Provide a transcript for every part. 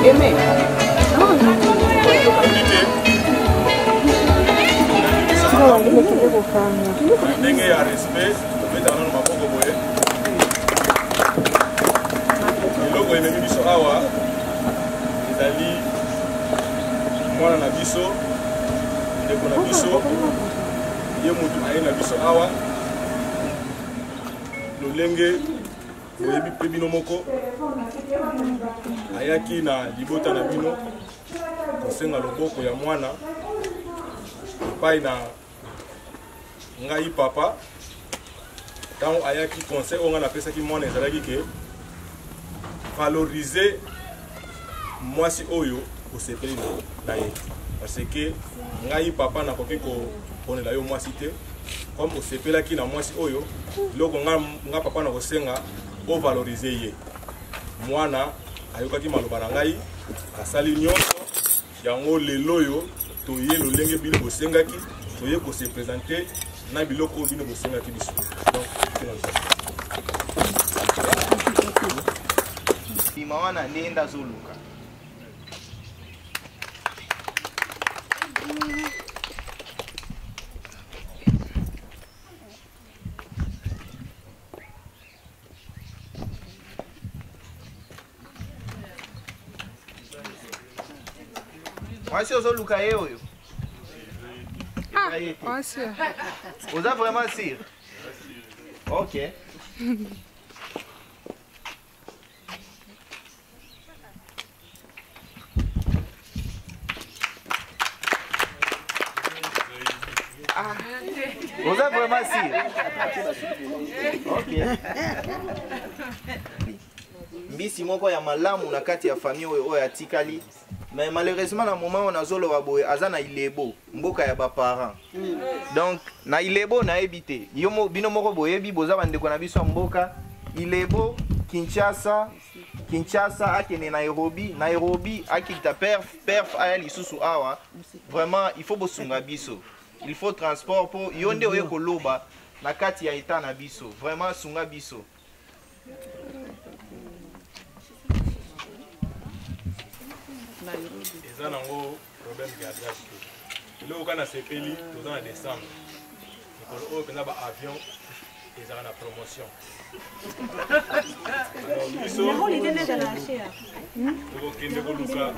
Aimé. ndenge ya respect tobetana na maboko boye eloko ememi biso awa ezali mwana na biso ndeko na biso ye motu aye na biso awa lolenge boyebi mpe bino moko ayaki na libota na bino kosenga loboko ya mwana epai na ngai papa ntango ayaki conseil oyo ngai napesaki mwana ezalaki ke valoriser mwasi oyo osepeli na ye parce que ngai papa nakoki koponela yo mwasi te comme osepelaki na mwasi oyo eloko nga papa nakosenga ovalorize ye mwana ayokaki maloba na ngai asali nyonso yango lelo oyo toye lolenge bino bosengaki toye kose présenter na biloko oyo bino bosengaki biso donc bima wana nde ndazoluka mwasi ozoluka ye oyo vous êtes vraiment sûr? Ok. Vous êtes vraiment sûr? Ok. Mbisi moko ya malamu na kati ya famille oyo ya tikali. Mais malheureusement, à un moment, on a zolo waboye, azana ilebo, mboka ya ba parents. Donc, na ilebo na ebité. Yomo binomoko boyebi boza bandeko na biso mboka, ilebo, Kinshasa, akene Nairobi, akita perf aya lisusu awa. Vraiment, il faut bosunga biso. Il faut transport pour yonde oye koloba na kati ya eta na biso. Vraiment sunga biso. eza nango problème ya gaz eloko kana sepeli toza na décembre mikolo oyo mpenza baavion ezala na promotion biso tokokende koluka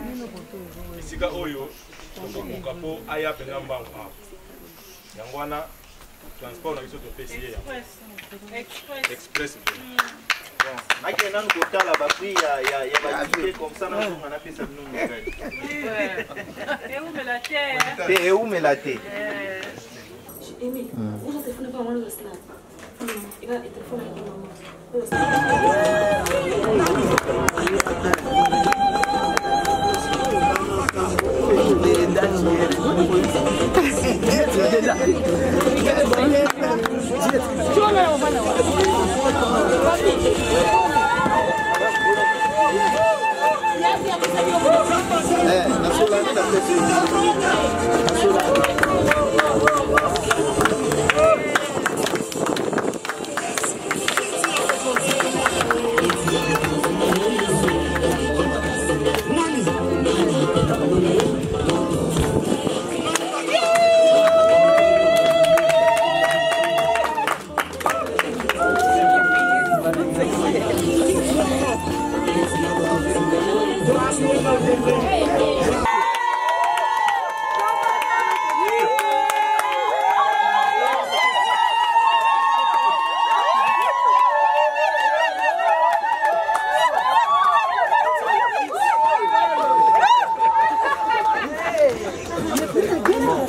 esika oyo tokokoka mpo aya mpenza mbango awa yango wana transport na biso topesi ye express Naki nanu kotala ba prix ya ba ticket comme ça na zonga na pesa bino ngai. Et où me la thé? Aimé, où sont tes fous pas moi le snap. Il va être fou avec maman.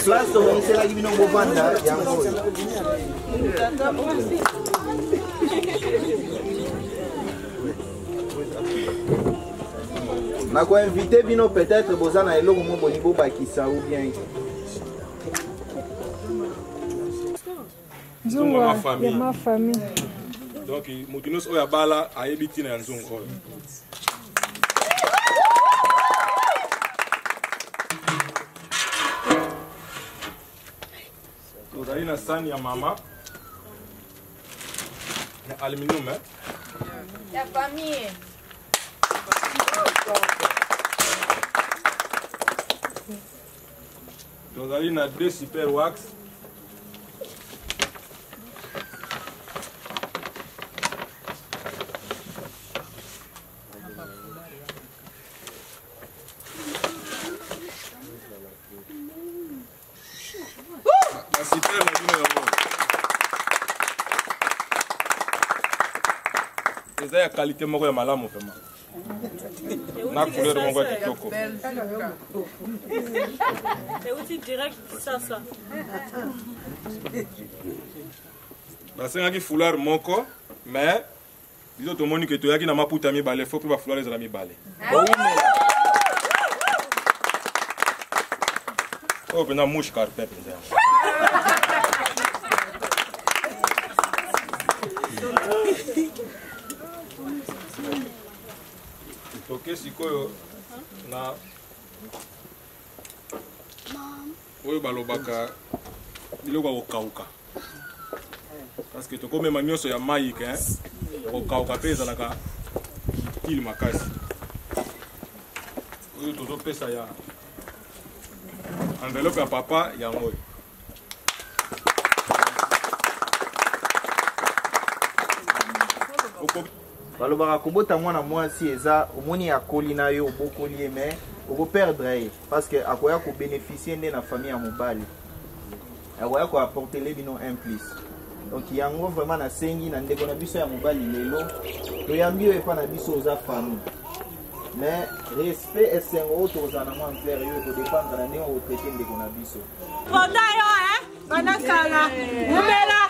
Place on c'est la gimino bovanda yango. Na ko inviter bino peut-être bozana eloko mo bolibo bakisa ou bien. nzungu ya ma famille. Donc motinos oya bala ayebi na nzungu oyo. Tozali na sani ya mama ya aluminium ya famille. tozali na 2 super wax. Eza ya qualité moko ya malamu vraiment. Na couleur moko ya kitoko. C'est aussi direct ça. Basengaki foulard moko, mais biso tomoni ke toyaki na maputa mibale, faut pe ba foulard ezala mibale. Oh, pena mouche carpet pena. Toke sikoyo na oyo balobaka biloko ya kokauka parce que tokomema nyonso ya mai ke ya kokauka mpe ezalaka utile makasi oyo tozopesa ya enveloppe ya papa yango oyo balobaka kobota mwana mwasi eza omoni akoli na yo obokoli ye mais okoperdre ye parce que akoya kobénéficie nde na famille ya mobali akoya koapportele bino un plus donc yango vraiment nasengi na ndeko na biso ya mobali lelo toyambi yo epa na biso oza famille mais respect esengo oyo tokozala na mwa mfere yo ekodépendre na ndenge okotraite ndeko na biso Konda yo banakanga umela